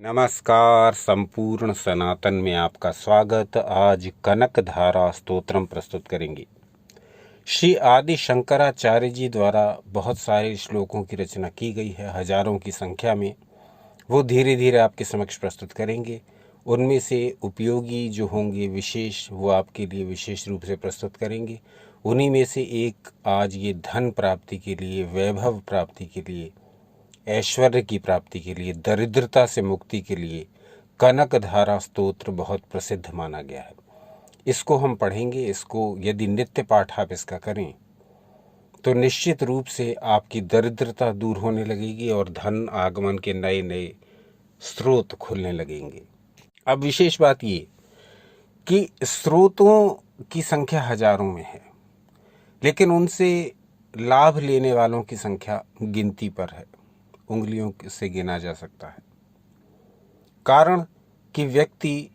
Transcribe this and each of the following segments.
नमस्कार। संपूर्ण सनातन में आपका स्वागत। आज कनक धारा स्तोत्रम प्रस्तुत करेंगे। श्री आदि शंकराचार्य जी द्वारा बहुत सारे श्लोकों की रचना की गई है, हजारों की संख्या में। वो धीरे धीरे आपके समक्ष प्रस्तुत करेंगे। उनमें से उपयोगी जो होंगे विशेष, वो आपके लिए विशेष रूप से प्रस्तुत करेंगे। उन्हीं में से एक आज ये धन प्राप्ति के लिए, वैभव प्राप्ति के लिए, ऐश्वर्य की प्राप्ति के लिए, दरिद्रता से मुक्ति के लिए कनक धारा स्तोत्र बहुत प्रसिद्ध माना गया है। इसको हम पढ़ेंगे। इसको यदि नित्य पाठ आप इसका करें तो निश्चित रूप से आपकी दरिद्रता दूर होने लगेगी और धन आगमन के नए नए स्रोत खुलने लगेंगे। अब विशेष बात ये कि स्रोतों की संख्या हजारों में है, लेकिन उनसे लाभ लेने वालों की संख्या गिनती पर है, उंगलियों से गिना जा सकता है। कारण कि व्यक्ति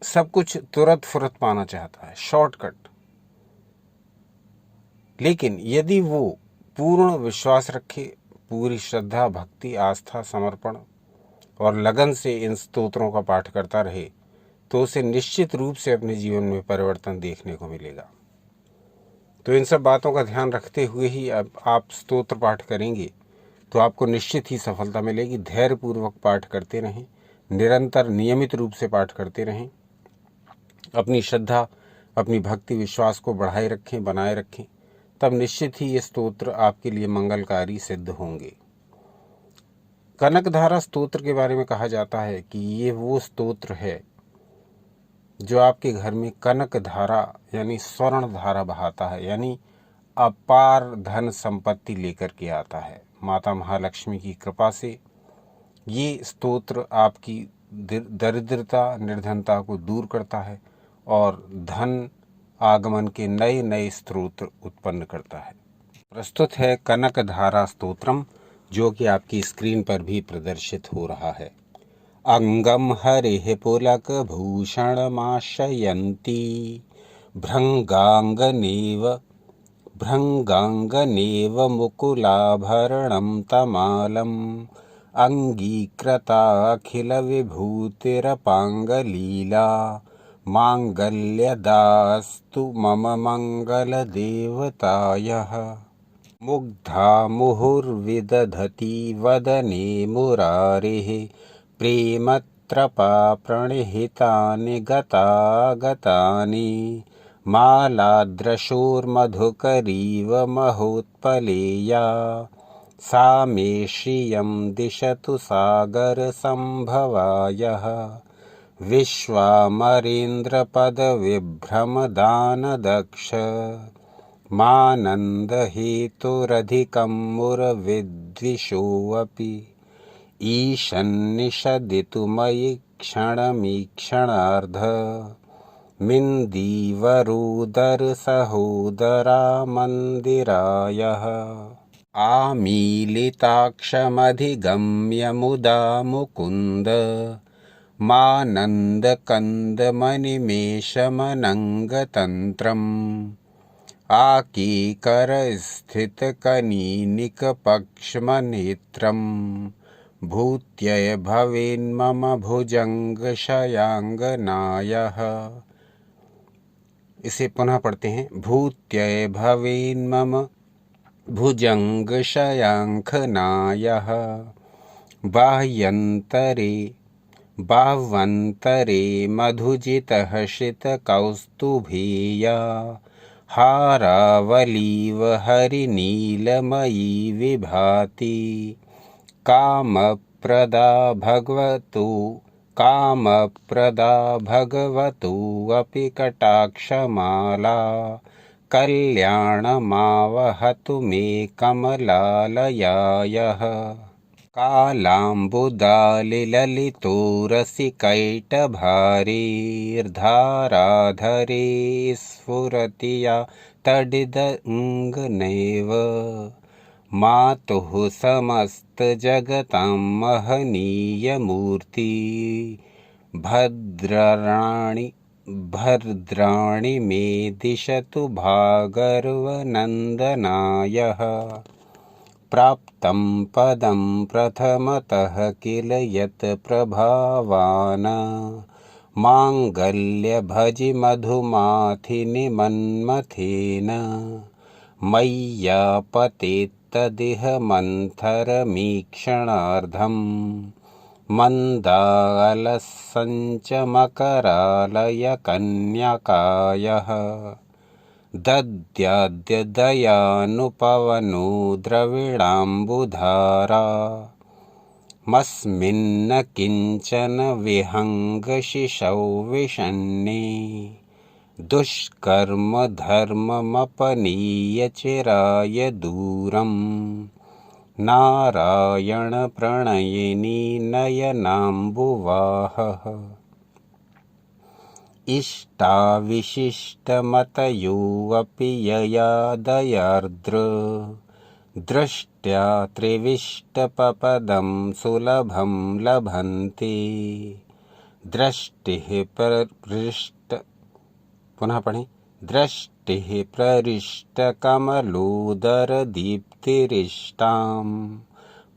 सब कुछ तुरंत फुरत पाना चाहता है, शॉर्टकट। लेकिन यदि वो पूर्ण विश्वास रखे, पूरी श्रद्धा, भक्ति, आस्था, समर्पण और लगन से इन स्तोत्रों का पाठ करता रहे, तो उसे निश्चित रूप से अपने जीवन में परिवर्तन देखने को मिलेगा। तो इन सब बातों का ध्यान रखते हुए ही अब आप स्तोत्र पाठ करेंगे तो आपको निश्चित ही सफलता मिलेगी। धैर्यपूर्वक पाठ करते रहें, निरंतर नियमित रूप से पाठ करते रहें। अपनी श्रद्धा, अपनी भक्ति, विश्वास को बढ़ाए रखें, बनाए रखें, तब निश्चित ही ये स्तोत्र आपके लिए मंगलकारी सिद्ध होंगे। कनक धारा स्तोत्र के बारे में कहा जाता है कि ये वो स्तोत्र है जो आपके घर में कनक धारा यानी स्वर्ण धारा बहाता है, यानी अपार धन संपत्ति लेकर के आता है। माता महालक्ष्मी की कृपा से ये स्तोत्र आपकी दरिद्रता, निर्धनता को दूर करता है और धन आगमन के नए नए स्रोत उत्पन्न करता है। प्रस्तुत है कनक धारा स्तोत्रम, जो कि आपकी स्क्रीन पर भी प्रदर्शित हो रहा है। अंगम हरिः पुलक भूषणमाशयन्ती भृङ्गाङ्गनेव मुकुलाभरणं तमालम् अङ्गीकृताखिलविभूतिरपाङ्गलीला माङ्गल्यदास्तु मम मङ्गलदेवतायः। मुग्धा मुहुर्विदधति वदने मुरारेः प्रेमत्रपा प्रणिहितानि गतागतानि मालाद्रशोर्मधुकरीव महोत्पलेया सा मे श्रियं दिशतु सागरसम्भवायः। विश्वामरेन्द्रपदविभ्रमदानदक्ष मानन्दहेतुरधिकं मुरविद्विषोऽपि ईशन्निषदितु मयि क्षणमीक्षणार्ध मिन्दीवरोदरसहोदरा मन्दिरायः। आमीलिताक्षमधिगम्य मुदा मुकुन्द मानन्दकन्दमनिमेषमनङ्गतन्त्रम् आकीकरस्थितकनीनिकपक्ष्मनेत्रम् भूत्यय भवेन्मम भुजङ्गशयाङ्गनायः। इसे पुनः पढ़ते हैं। भूत्यय भवेन्मम भुजङ्गशयाङ्खनायः। बाह्वन्तरे मधुजितहर्षितकौस्तुभेया हारावलीव हरिनीलमयी विभाति कामप्रदा भगवतो अपि कटाक्षमाला कल्याणमावहतु मे कमलालयायः। कालाम्बुदालिललितोरसिकैटभारेर्धाराधरे स्फुरति या तडिदङ्गनैव मातुः समस्तजगतां महनीयमूर्ति भद्राणि मे दिशतु भागर्वनन्दनायः। प्राप्तं पदं प्रथमतः किल यत् प्रभावान् माङ्गल्यभजि मधुमाथिनि मन्मथेन मय्यापतेत्तदिह मन्थरमीक्षणार्धम् मन्दालसञ्चमकरालयकन्यकायः दद्याद्यदयानुपवनो द्रविणाम्बुधारा मस्मिन्न किञ्चन विहङ्गशिशौ विषण्णे दुष्कर्म धर्ममपनीय चिराय दूरम् नारायण प्रणयिनी नयनाम्बुवाहः इष्टाविशिष्टमतयोऽपि यया दयार्द्र दृष्ट्या त्रिविष्टपपदं सुलभं लभन्ते दृष्टिः प्रहृष्ट पुनः पढ़ें दृष्टिः प्रहृष्टकमलोदरदीप्तिरिष्टां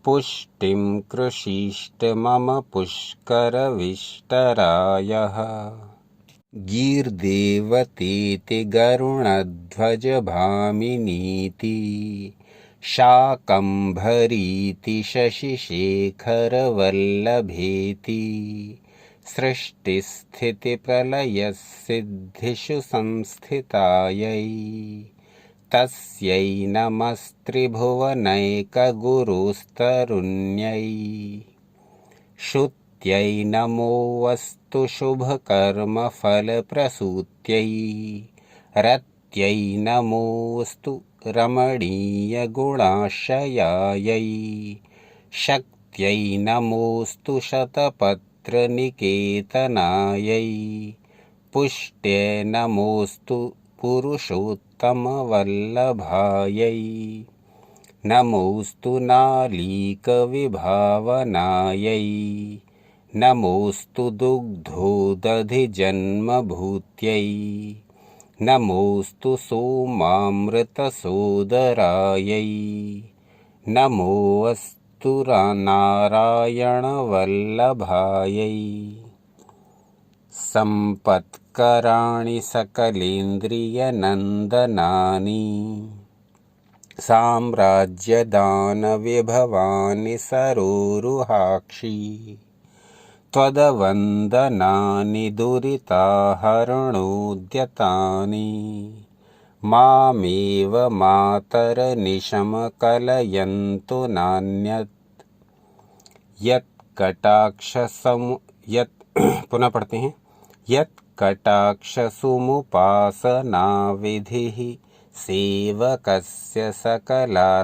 पुष्टिं कृषीष्ट मम पुष्करविष्टरायः गीर्देवतीति गरुणध्वजभामिनीति शाकम्भरीति शशिशेखरवल्लभेति सृष्टिस्थितिप्रलयसिद्धिषु संस्थितायै तस्यै नमस्त्रिभुवनैकगुरुस्तरुण्यै श्रुत्यै नमोऽस्तु शुभकर्मफलप्रसूत्यै रत्यै नमोऽस्तु रमणीयगुणाश्रयायै शक्त्यै नमोऽस्तु शतपत्रनिकेतनायै पुष्ट्यै नमोऽस्तु पुरुषोत्तमवल्लभायै नमोऽस्तु नालीकविभावनायै नमोऽस्तु दुग्धोदधिजन्मभूत्यै नमोऽस्तु सोमामृतसोदरायै नमोऽस्तु नारायणवल्लभायै सम्पत्कराणि सकलेन्द्रियनन्दनानि साम्राज्यदानविभवानि सरोरुहाक्षी त्वदवन्दनानि दुरिताहरणोद्यतानि मामेव मातरनिशमकलयन्तु नान्यत् पुनः पढ़ते हैं यत्कटाक्षसुमुपासनाविधिः सेवकस्य सकलार्थसम्पदः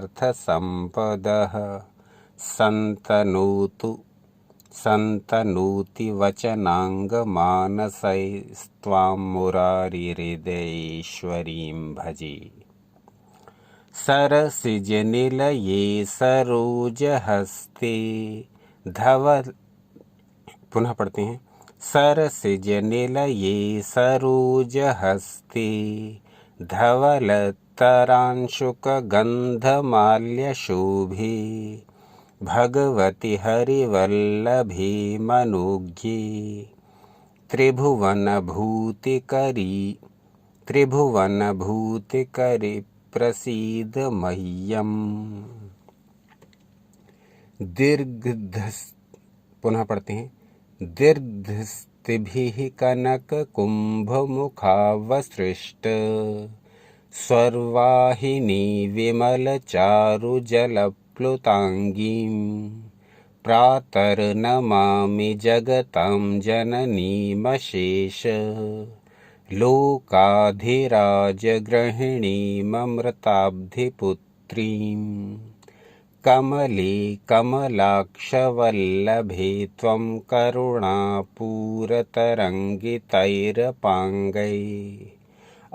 सन्तनोति वचनाङ्गमानसैस्त्वां मुरारिहृदयेश्वरीं भजे सरसिजनिलये सरोजहस्ते धवल पुनः पढ़ते हैं सरसिजनिलये सरोजहस्ते धवलतरांशुकगन्धमाल्यशोभे भगवति हरिवल्लभे मनोज्ञे त्रिभुवनभूतिकरि प्रसीद मह्यम् पुनः पढ़ते हैं दीर्घस्तिभिः कनककुम्भमुखावसृष्ट स्वर्वाहिनी विमलचारुजलप्लुताङ्गीं प्रातर्नमामि जगतां जननीमशेष लोकाधिराजगृहिणीममृताब्धिपुत्रीं कमले कमलाक्षवल्लभे त्वं करुणापूरतरङ्गितैरपाङ्गै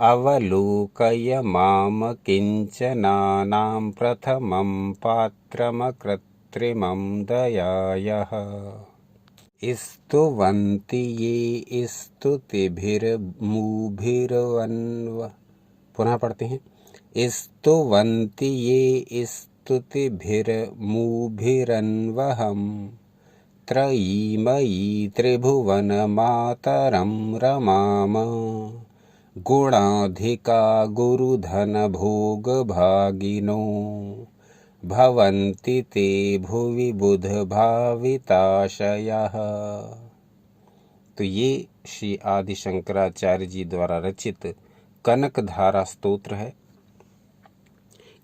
अवलोकय माम किञ्चनानां प्रथमं पात्रमकृत्रिमं दयायः स्तुवन्ति ये स्तुतिभिर्मुभिर्वन्व पुनः पढ़ते हैं स्तुवन्ति ये स्तुतिभिर्मुभिरन्वहम् त्रयीमयी त्रिभुवनमातरं रमाम गुणाधिका गुरुधनभोगभागिनो भवन्ति ते भुवि बुधभाविताशयः। तो ये श्री आदि शंकराचार्य जी द्वारा रचित कनकधारा स्तोत्र है।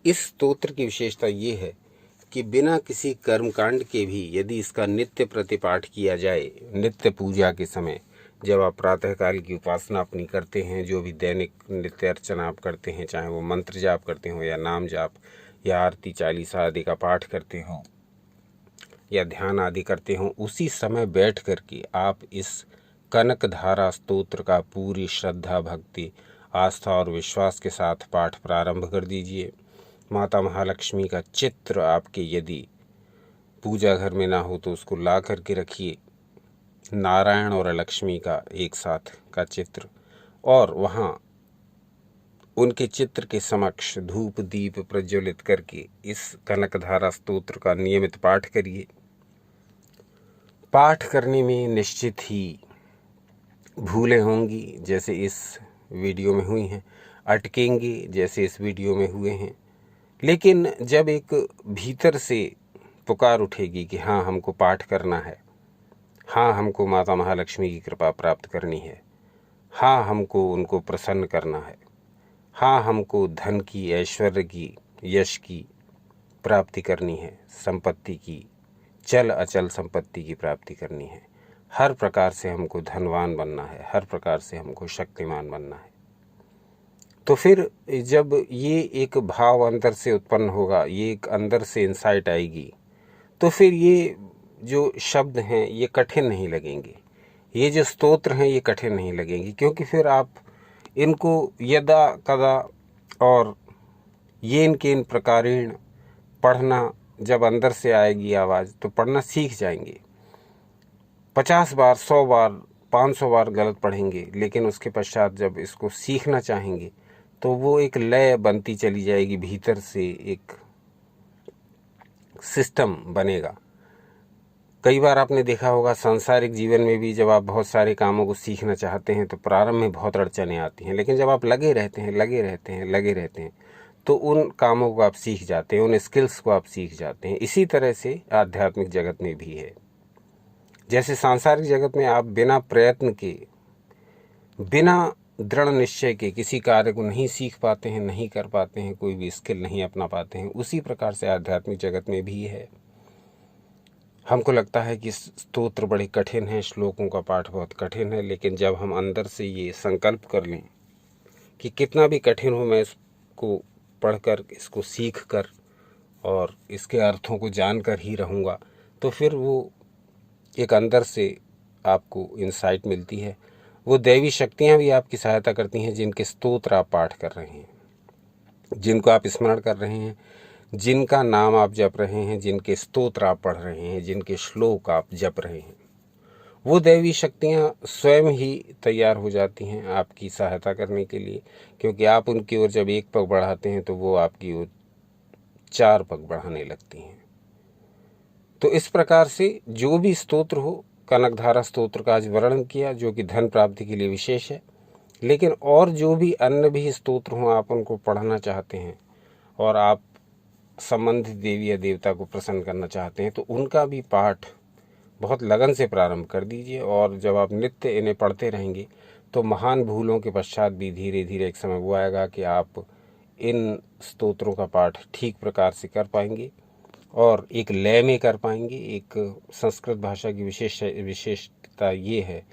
इस स्तोत्र की विशेषता ये है कि बिना किसी कर्मकांड के भी यदि इसका नित्य प्रतिपाठ किया जाए, नित्य पूजा के समय जब आप प्रातःकाल की उपासना अपनी करते हैं, जो भी दैनिक नित्य अर्चना आप करते हैं, चाहे वो मंत्र जाप करते हो या नाम जाप या आरती चालीसा आदि का पाठ करते हो या ध्यान आदि करते हो, उसी समय बैठ कर के आप इस कनकधारा स्तोत्र का पूरी श्रद्धा भक्ति आस्था और विश्वास के साथ पाठ प्रारंभ कर दीजिए। माता महालक्ष्मी का चित्र आपके यदि पूजा घर में ना हो तो उसको ला करके रखिए, नारायण और लक्ष्मी का एक साथ का चित्र, और वहाँ उनके चित्र के समक्ष धूप दीप प्रज्वलित करके इस कनकधारा स्तोत्र का नियमित पाठ करिए। पाठ करने में निश्चित ही भूलें होंगी, जैसे इस वीडियो में हुई हैं, अटकेंगे जैसे इस वीडियो में हुए हैं, लेकिन जब एक भीतर से पुकार उठेगी कि हाँ हमको पाठ करना है, हाँ हमको माता महालक्ष्मी की कृपा प्राप्त करनी है, हाँ हमको उनको प्रसन्न करना है, हाँ हमको धन की, ऐश्वर्य की, यश की प्राप्ति करनी है, संपत्ति की, चल अचल संपत्ति की प्राप्ति करनी है, हर प्रकार से हमको धनवान बनना है, हर प्रकार से हमको शक्तिमान बनना है, तो फिर जब ये एक भाव अंदर से उत्पन्न होगा, ये एक अंदर से इंसाइट आएगी, तो फिर ये जो शब्द हैं ये कठिन नहीं लगेंगे, ये जो स्तोत्र हैं ये कठिन नहीं लगेंगे, क्योंकि फिर आप इनको यदा कदा और ये इनके इन प्रकारेण पढ़ना जब अंदर से आएगी आवाज़ तो पढ़ना सीख जाएंगे। 50 बार, 100 बार, 500 बार गलत पढ़ेंगे, लेकिन उसके पश्चात जब इसको सीखना चाहेंगे तो वो एक लय बनती चली जाएगी, भीतर से एक सिस्टम बनेगा। कई बार आपने देखा होगा सांसारिक जीवन में भी जब आप बहुत सारे कामों को सीखना चाहते हैं तो प्रारंभ में बहुत अड़चनें आती हैं, लेकिन जब आप लगे रहते हैं तो उन कामों को आप सीख जाते हैं, उन स्किल्स को आप सीख जाते हैं। इसी तरह से आध्यात्मिक जगत में भी है। जैसे सांसारिक जगत में आप बिना प्रयत्न के, बिना दृढ़ निश्चय के किसी कार्य को नहीं सीख पाते हैं, नहीं कर पाते हैं, कोई भी स्किल नहीं अपना पाते हैं, उसी प्रकार से आध्यात्मिक जगत में भी है। हमको लगता है कि स्तोत्र बड़े कठिन हैं, श्लोकों का पाठ बहुत कठिन है, लेकिन जब हम अंदर से ये संकल्प कर लें कि कितना भी कठिन हो मैं इसको पढ़कर, इसको सीख कर और इसके अर्थों को जानकर ही रहूँगा, तो फिर वो एक अंदर से आपको इंसाइट मिलती है। वो दैवी शक्तियाँ भी आपकी सहायता करती हैं जिनके स्तोत्र आप पाठ कर रहे हैं, जिनको आप स्मरण कर रहे हैं, जिनका नाम आप जप रहे हैं, जिनके स्तोत्र आप पढ़ रहे हैं, जिनके श्लोक आप जप रहे हैं, वो दैवी शक्तियाँ स्वयं ही तैयार हो जाती हैं आपकी सहायता करने के लिए, क्योंकि आप उनकी ओर जब एक पग बढ़ाते हैं तो वो आपकी ओर 4 पग बढ़ाने लगती हैं। तो इस प्रकार से जो भी स्तोत्र हो, कनकधारा स्तोत्र का आज वर्णन किया, जो कि धन प्राप्ति के लिए विशेष है, लेकिन और जो भी अन्य भी स्तोत्र हों आप उनको पढ़ना चाहते हैं और आप संबंधित देवी या देवता को प्रसन्न करना चाहते हैं तो उनका भी पाठ बहुत लगन से प्रारंभ कर दीजिए। और जब आप नित्य इन्हें पढ़ते रहेंगे तो महान भूलों के पश्चात भी धीरे धीरे एक समय वो आएगा कि आप इन स्तोत्रों का पाठ ठीक प्रकार से कर पाएंगे और एक लय में कर पाएंगे। एक संस्कृत भाषा की विशेषता ये है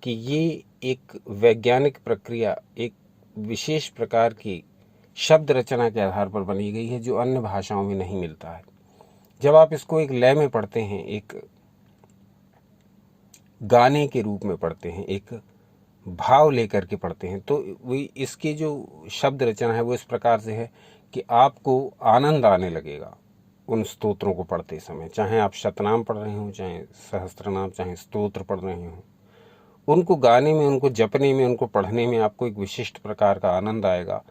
कि ये एक वैज्ञानिक प्रक्रिया, एक विशेष प्रकार की शब्द रचना के आधार पर बनी गई है जो अन्य भाषाओं में नहीं मिलता है। जब आप इसको एक लय में पढ़ते हैं, एक गाने के रूप में पढ़ते हैं, एक भाव लेकर के पढ़ते हैं, तो वही इसकी जो शब्द रचना है वो इस प्रकार से है कि आपको आनंद आने लगेगा उन स्तोत्रों को पढ़ते समय। चाहे आप शतनाम पढ़ रहे हों, चाहे सहस्त्रनाम, चाहे स्तोत्र पढ़ रहे हों, उनको गाने में, उनको जपने में, उनको पढ़ने में आपको एक विशिष्ट प्रकार का आनंद आएगा।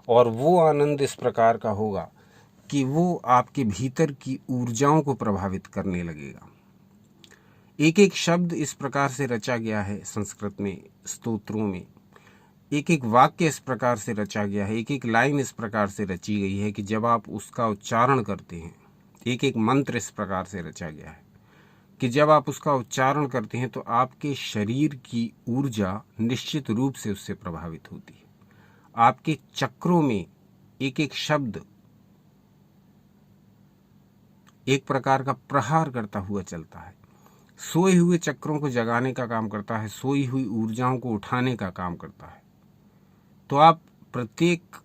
और वो आनंद इस प्रकार का होगा कि वो आपके भीतर की ऊर्जाओं को प्रभावित करने लगेगा। एक एक शब्द इस प्रकार से रचा गया है संस्कृत में, स्तोत्रों में एक एक वाक्य इस प्रकार से रचा गया है, एक एक लाइन इस प्रकार से रची गई है कि जब आप उसका उच्चारण करते हैं, एक एक मंत्र इस प्रकार से रचा गया है कि जब आप उसका उच्चारण करते हैं तो आपके शरीर की ऊर्जा निश्चित रूप से उससे प्रभावित होती है। आपके चक्रों में एक एक शब्द एक प्रकार का प्रहार करता हुआ चलता है, सोए हुए चक्रों को जगाने का काम करता है, सोई हुई ऊर्जाओं को उठाने का काम करता है। तो आप प्रत्येक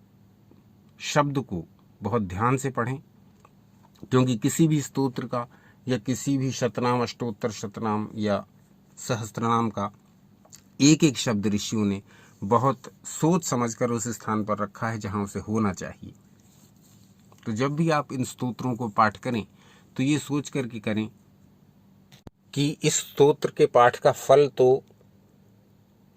शब्द को बहुत ध्यान से पढ़ें, क्योंकि किसी भी स्तोत्र का या किसी भी शतनाम, अष्टोत्तर शतनाम या सहस्त्रनाम का एक एक शब्द ऋषियों ने बहुत सोच समझकर उस स्थान पर रखा है जहां उसे होना चाहिए। तो जब भी आप इन स्तोत्रों को पाठ करें तो ये सोच करके करें कि इस स्तोत्र के पाठ का फल तो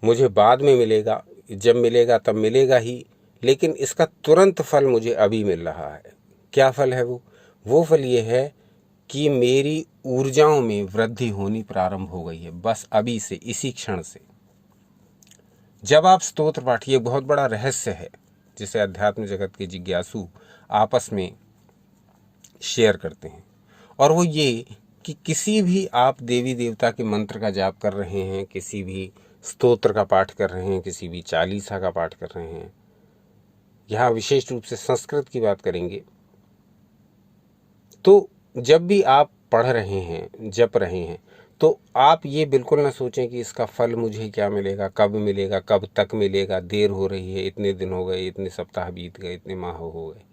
मुझे बाद में मिलेगा, जब मिलेगा तब मिलेगा ही, लेकिन इसका तुरंत फल मुझे अभी मिल रहा है। क्या फल है वो फल ये है कि मेरी ऊर्जाओं में वृद्धि होनी प्रारंभ हो गई है, बस अभी से, इसी क्षण से। जब आप स्तोत्र पाठ, ये बहुत बड़ा रहस्य है जिसे अध्यात्म जगत के जिज्ञासु आपस में शेयर करते हैं, और वो ये कि किसी भी आप देवी देवता के मंत्र का जाप कर रहे हैं, किसी भी स्तोत्र का पाठ कर रहे हैं, किसी भी चालीसा का पाठ कर रहे हैं, यहाँ विशेष रूप से संस्कृत की बात करेंगे, तो जब भी आप पढ़ रहे हैं, जप रहे हैं, तो आप ये बिल्कुल ना सोचें कि इसका फल मुझे क्या मिलेगा, कब मिलेगा, कब तक मिलेगा, देर हो रही है, इतने दिन हो गए, इतने सप्ताह बीत गए, इतने माह हो गए।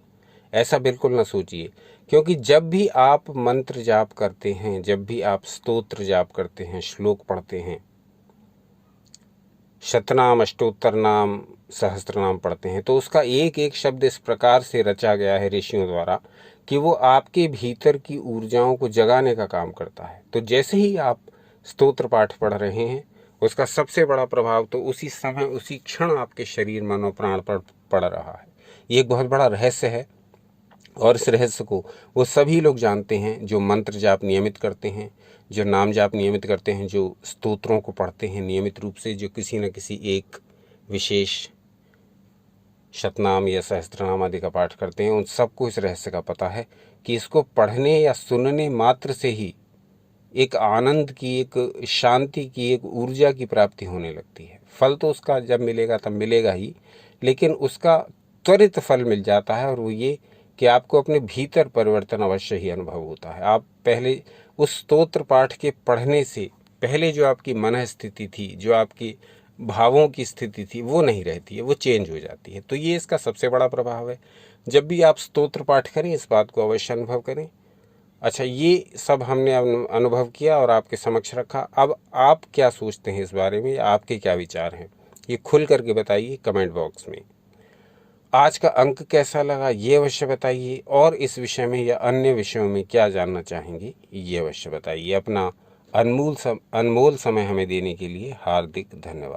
ऐसा बिल्कुल ना सोचिए, क्योंकि जब भी आप मंत्र जाप करते हैं, जब भी आप स्तोत्र जाप करते हैं, श्लोक पढ़ते हैं, शतनाम, अष्टोत्तर नाम, सहस्त्रनाम पढ़ते हैं, तो उसका एक एक शब्द इस प्रकार से रचा गया है ऋषियों द्वारा कि वो आपके भीतर की ऊर्जाओं को जगाने का काम करता है। तो जैसे ही आप स्तोत्र पाठ पढ़ रहे हैं, उसका सबसे बड़ा प्रभाव तो उसी समय, उसी क्षण आपके शरीर, मन और प्राण पर पड़ रहा है। ये एक बहुत बड़ा रहस्य है, और इस रहस्य को वो सभी लोग जानते हैं जो मंत्र जाप नियमित करते हैं, जो नाम जाप नियमित करते हैं, जो स्तोत्रों को पढ़ते हैं नियमित रूप से, जो किसी न किसी एक विशेष शतनाम या सहस्त्रनाम आदि का पाठ करते हैं। उन सबको इस रहस्य का पता है कि इसको पढ़ने या सुनने मात्र से ही एक आनंद की, एक शांति की, एक ऊर्जा की प्राप्ति होने लगती है। फल तो उसका जब मिलेगा तब मिलेगा ही, लेकिन उसका त्वरित फल मिल जाता है, और वो ये कि आपको अपने भीतर परिवर्तन अवश्य ही अनुभव होता है। आप पहले उस स्तोत्र पाठ के पढ़ने से पहले जो आपकी मन स्थिति थी, जो आपकी भावों की स्थिति थी, वो नहीं रहती है, वो चेंज हो जाती है। तो ये इसका सबसे बड़ा प्रभाव है। जब भी आप स्तोत्र पाठ करें, इस बात को अवश्य अनुभव करें। अच्छा, ये सब हमने अनुभव किया और आपके समक्ष रखा। अब आप क्या सोचते हैं इस बारे में, आपके क्या विचार हैं, ये खुल करके बताइए कमेंट बॉक्स में। आज का अंक कैसा लगा ये अवश्य बताइए, और इस विषय में या अन्य विषयों में क्या जानना चाहेंगे ये अवश्य बताइए। अपना अनमोल समय हमें देने के लिए हार्दिक धन्यवाद।